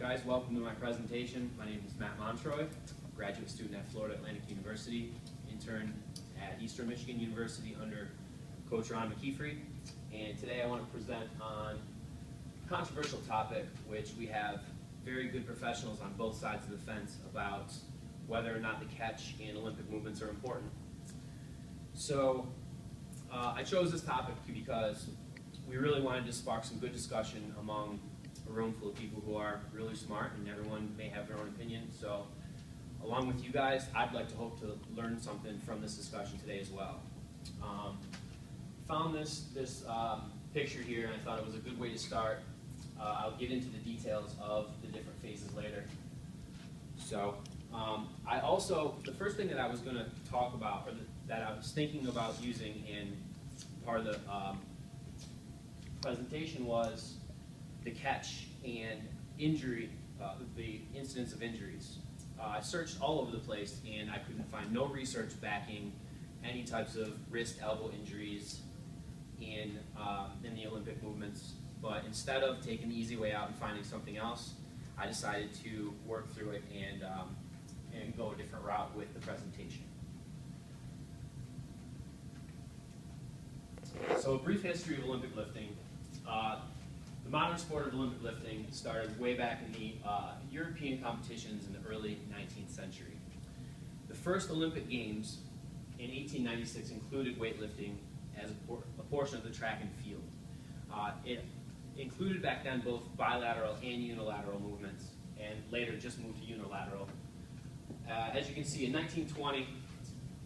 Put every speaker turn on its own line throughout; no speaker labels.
Guys, welcome to my presentation. My name is Matt Montroy, graduate student at Florida Atlantic University, intern at Eastern Michigan University under Coach Ron McKeefrey. And today I want to present on a controversial topic, which we have very good professionals on both sides of the fence about whether or not the catch and Olympic movements are important. So I chose this topic because we really wanted to spark some good discussion among a room full of people who are really smart, and everyone may have their own opinion. So along with you guys, I'd like to hope to learn something from this discussion today as well. Found this picture here, and I thought it was a good way to start. I'll get into the details of the different phases later. So the first thing that I was going to talk about, or that I was thinking about using in part of the presentation, was the catch and injury, the incidence of injuries. I searched all over the place, and I couldn't find no research backing any types of wrist, elbow injuries in the Olympic movements. But instead of taking the easy way out and finding something else, I decided to work through it and go a different route with the presentation. So a brief history of Olympic lifting. The modern sport of Olympic lifting started way back in the European competitions in the early 19th century. The first Olympic Games in 1896 included weightlifting as a portion of the track and field. It included back then both bilateral and unilateral movements, and later just moved to unilateral. As you can see, in 1920,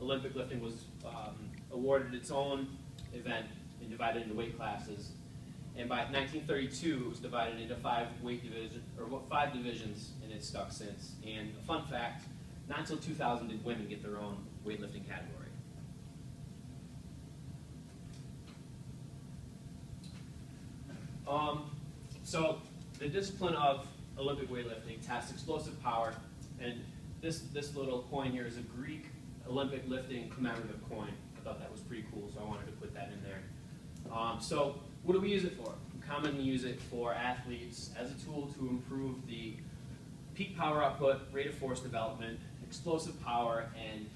Olympic lifting was awarded its own event and divided into weight classes. And by 1932, it was divided into five divisions, and it's stuck since. And a fun fact, not until 2000 did women get their own weightlifting category. So the discipline of Olympic weightlifting tests explosive power, and this little coin here is a Greek Olympic lifting commemorative coin. I thought that was pretty cool, so I wanted to put that in there. So what do we use it for? We commonly use it for athletes as a tool to improve the peak power output, rate of force development, explosive power, and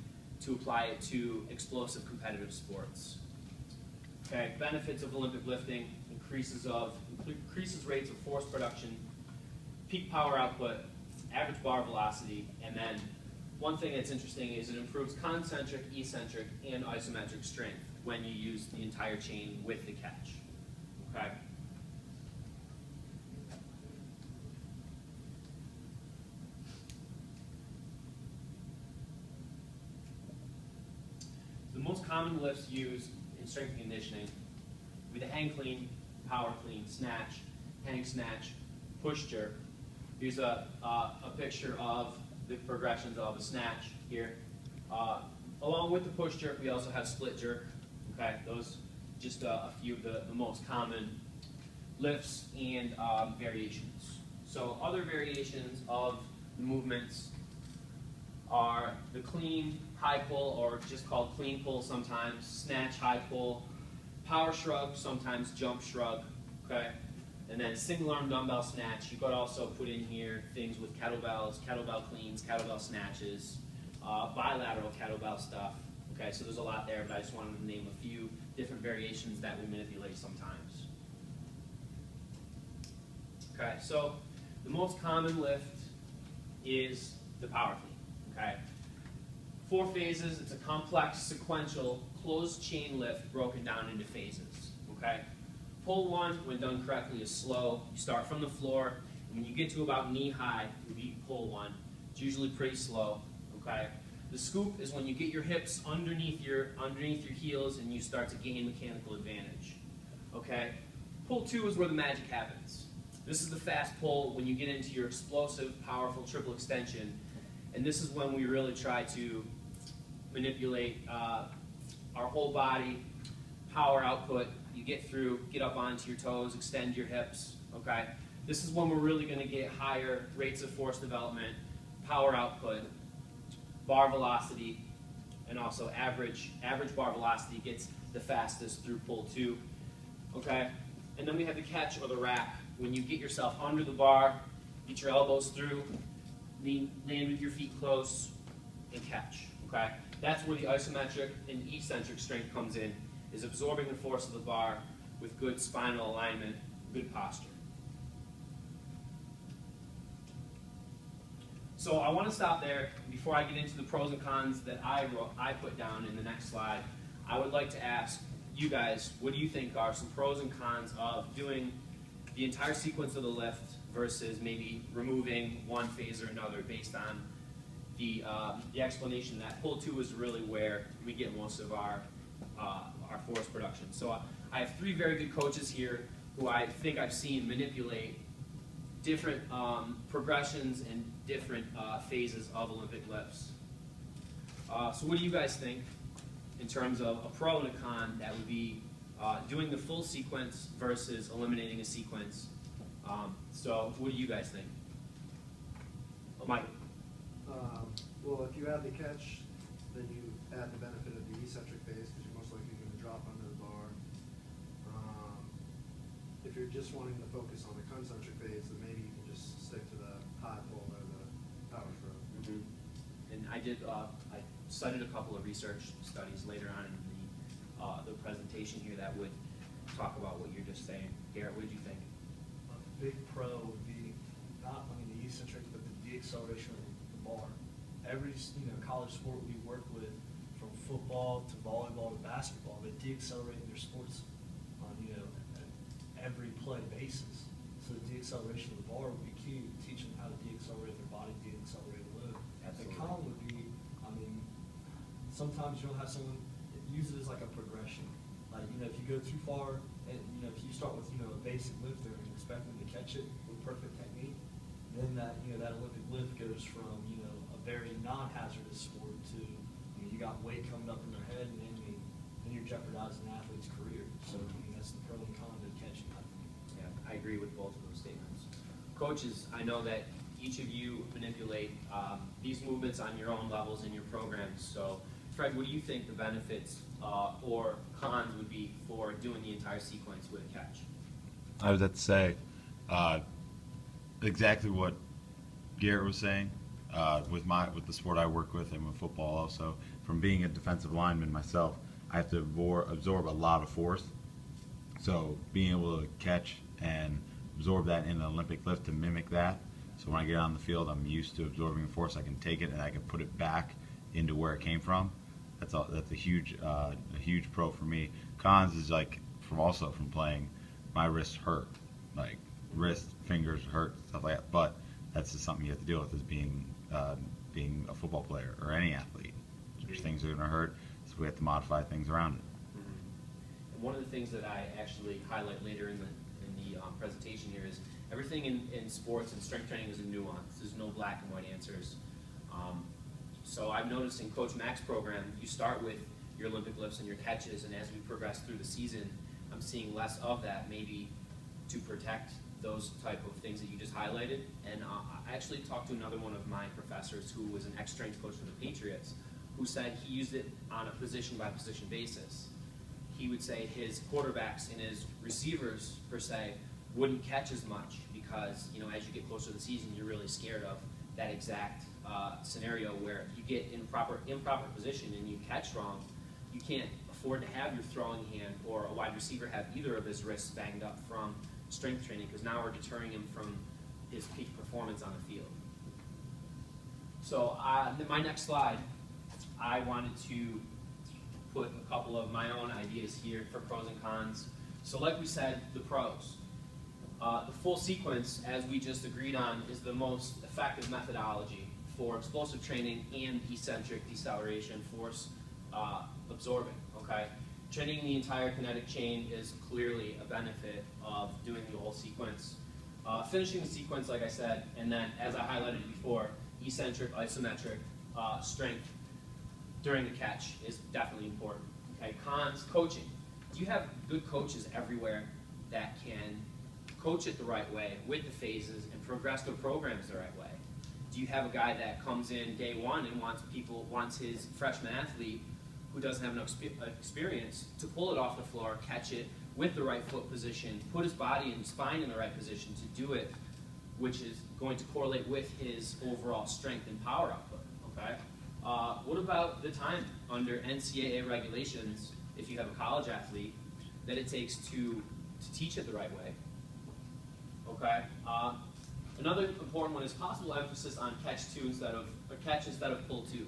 to apply it to explosive competitive sports. Okay, benefits of Olympic lifting: increases rates of force production, peak power output, average bar velocity, and then one thing that's interesting is it improves concentric, eccentric, and isometric strength when you use the entire chain with the catch. Okay. The most common lifts used in strength and conditioning would be the hang clean, power clean, snatch, hang snatch, push jerk. Here's a picture of the progressions of a snatch here. Along with the push jerk, we also have split jerk. Okay, those just a few of the most common lifts and variations. So other variations of the movements are the clean high pull, or just called clean pull sometimes, snatch high pull, power shrug, sometimes jump shrug, okay? And then single arm dumbbell snatch. You could also put in here things with kettlebells, kettlebell cleans, kettlebell snatches, bilateral kettlebell stuff. Okay, so there's a lot there, but I just wanted to name a few different variations that we manipulate sometimes. Okay, so the most common lift is the power clean. Okay, 4 phases. It's a complex, sequential, closed chain lift broken down into phases. Okay, pull 1, when done correctly, is slow. You start from the floor, and when you get to about knee high, you beat pull 1. It's usually pretty slow. Okay. The scoop is when you get your hips underneath your heels and you start to gain mechanical advantage. Okay? Pull 2 is where the magic happens. This is the fast pull when you get into your explosive, powerful triple extension, and this is when we really try to manipulate our whole body, power output. You get up onto your toes, extend your hips. Okay? This is when we're really going to get higher rates of force development, power output, bar velocity, and also average bar velocity gets the fastest through pull 2. Okay? And then we have the catch or the rack, when you get yourself under the bar Get your elbows through, land with your feet close, and catch, okay? That's where the isometric and eccentric strength comes in, is absorbing the force of the bar with good spinal alignment, good posture. So I want to stop there. Before I get into the pros and cons that I put down in the next slide, I would like to ask you guys, what do you think are some pros and cons of doing the entire sequence of the lift versus maybe removing one phase or another based on the explanation that pull 2 is really where we get most of our force production. So I have 3 very good coaches here who I think I've seen manipulate different progressions and different phases of Olympic lifts. So what do you guys think in terms of a pro and a con that would be doing the full sequence versus eliminating a sequence? So what do you guys think? Mike?
Well, if you add the catch, then you add the benefit of the eccentric phase because you're most likely going to drop under the bar. If you're just wanting to focus on the concentric phase, then maybe you can just stick to the high pull or the power throw.
Mm-hmm. And I cited a couple of research studies later on in the presentation here that would talk about what you're just saying. Garrett, what did you think?
A big pro would be not only the eccentric, but the deceleration of the bar. Every college sport we work with, from football to volleyball to basketball, they deaccelerate their sports on an every play basis. So the deacceleration of the bar would be key. Teach them how to deaccelerate their body, deaccelerate the load. The con would be, sometimes you'll have someone use it as like a progression. Like if you go too far, and if you start with a basic lifter and expect them to catch it with perfect technique, then that that Olympic lift goes from a very non-hazardous sport to you got weight coming up in their head, and then you're jeopardizing an athlete's career. So that's the pro and con of catching.
Yeah, I agree with both of those statements. Coaches, I know that each of you manipulate these movements on your own levels in your programs. So, Fred, what do you think the benefits or cons would be for doing the entire sequence with a catch?
I would have to say exactly what Garrett was saying. With the sport I work with and with football also, from being a defensive lineman myself, I have to absorb a lot of force. So being able to catch and absorb that in an Olympic lift to mimic that, so when I get on the field, I'm used to absorbing force. I can take it and I can put it back into where it came from. That's a huge pro for me. Cons is from playing, my wrists hurt, like wrist, fingers hurt, stuff like that. But that's just something you have to deal with as being a football player or any athlete. There's things that are going to hurt, so we have to modify things around it.
Mm-hmm. And one of the things that I actually highlight later in the presentation here is everything in sports and strength training is a nuance. There's no black and white answers. So I've noticed in Coach Mac's program, you start with your Olympic lifts and your catches, and as we progress through the season, I'm seeing less of that, maybe to protect those type of things that you just highlighted. And I actually talked to another one of my professors who was an ex-strength coach for the Patriots, who said he used it on a position-by-position basis. He would say his quarterbacks and his receivers, per se, wouldn't catch as much because, as you get closer to the season, you're really scared of that exact scenario where you get in improper position and you catch wrong. You can't afford to have your throwing hand or a wide receiver have either of his wrists banged up from strength training, because now we're deterring him from his peak performance on the field. So my next slide, I wanted to put a couple of my own ideas here for pros and cons. So like we said, the pros. The full sequence, as we just agreed on, is the most effective methodology for explosive training and eccentric deceleration, force absorbing, okay? Training the entire kinetic chain is clearly a benefit of doing the whole sequence. Finishing the sequence, like I said, and then, as I highlighted before, eccentric, isometric strength during the catch is definitely important. Okay, cons, coaching. Do you have good coaches everywhere that can coach it the right way with the phases and progress their programs the right way? Do you have a guy that comes in day one and wants his freshman athlete who doesn't have enough experience to pull it off the floor, catch it with the right foot position, put his body and spine in the right position to do it which is going to correlate with his overall strength and power output, okay? What about the time under NCAA regulations, if you have a college athlete, that it takes to teach it the right way, okay? Another important one is possible emphasis on catch instead of pull two.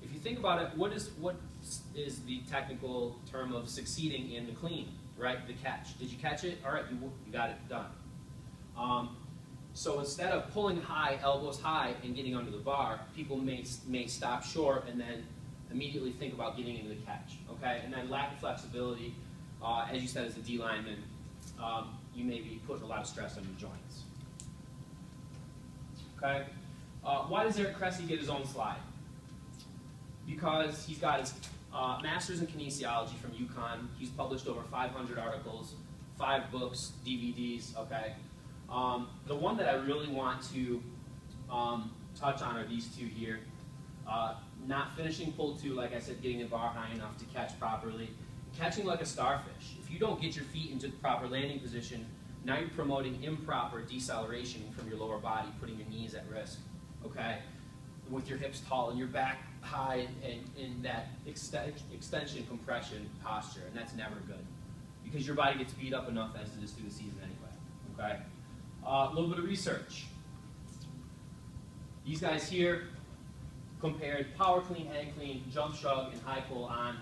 If you think about it, what is the technical term of succeeding in the clean, right? The catch. Did you catch it? All right, you got it done. So instead of pulling high, elbows high, and getting under the bar, people may stop short and then immediately think about getting into the catch, okay? And then lack of flexibility, as you said, as a D lineman, you may be putting a lot of stress on your joints. Okay? Why does Eric Cressy get his own slide? Because he's got his master's in kinesiology from UConn. He's published over 500 articles, 5 books, DVDs, okay? The one that I really want to touch on are these two here. Not finishing pull two, like I said, getting the bar high enough to catch properly. Catching like a starfish. If you don't get your feet into the proper landing position, now you're promoting improper deceleration from your lower body, putting your knees at risk, okay? With your hips tall and your back high and in that extension compression posture, and that's never good because your body gets beat up enough as it is through the season anyway, okay? A little bit of research. These guys here compared power clean, hang clean, jump shrug, and high pull on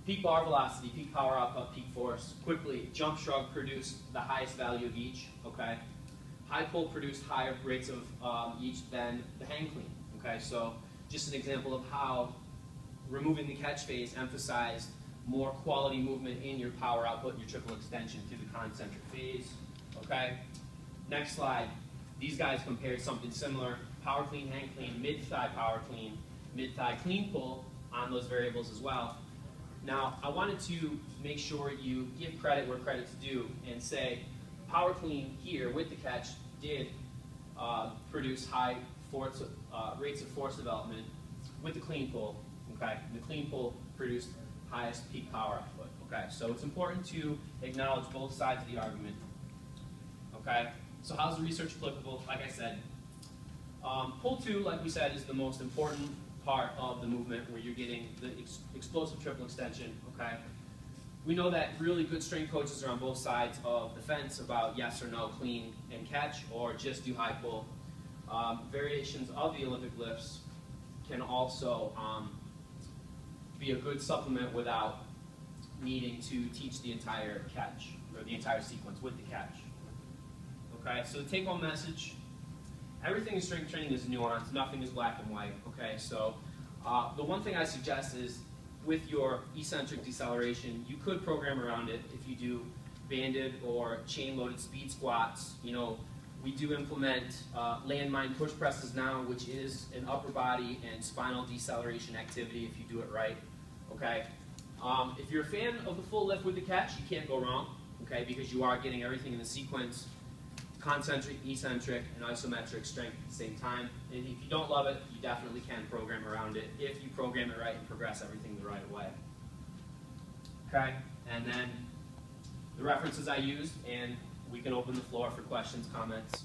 peak bar velocity, peak power output, peak force. Quickly, jump shrug produced the highest value of each, okay? High pull produced higher rates of each than the hang clean, okay? So just an example of how removing the catch phase emphasized more quality movement in your power output and your triple extension through the concentric phase, okay? Next slide. These guys compared something similar, power clean, hang clean, mid-thigh power clean, mid-thigh clean pull on those variables as well. Now, I wanted to make sure you give credit where credit's due and say power clean here with the catch did produce high force, rates of force development with the clean pull, okay? The clean pull produced highest peak power output, okay? So it's important to acknowledge both sides of the argument, okay? So how's the research applicable? Like I said, pull two, like we said, is the most important part of the movement where you're getting the explosive triple extension, okay? We know that really good strength coaches are on both sides of the fence about yes or no, clean and catch, or just do high pull. Variations of the Olympic lifts can also be a good supplement without needing to teach the entire catch, or the entire sequence with the catch. Okay, so the take-home message, everything in strength training is nuanced, nothing is black and white, okay? So the one thing I suggest is with your eccentric deceleration, you could program around it if you do banded or chain-loaded speed squats. You know, we do implement landmine push presses now, which is an upper body and spinal deceleration activity if you do it right, okay? If you're a fan of the full lift with the catch, you can't go wrong, okay, because you are getting everything in the sequence. Concentric, eccentric, and isometric strength at the same time. And if you don't love it, you definitely can program around it if you program it right and progress everything the right way. Okay, and then the references I used, and we can open the floor for questions, comments.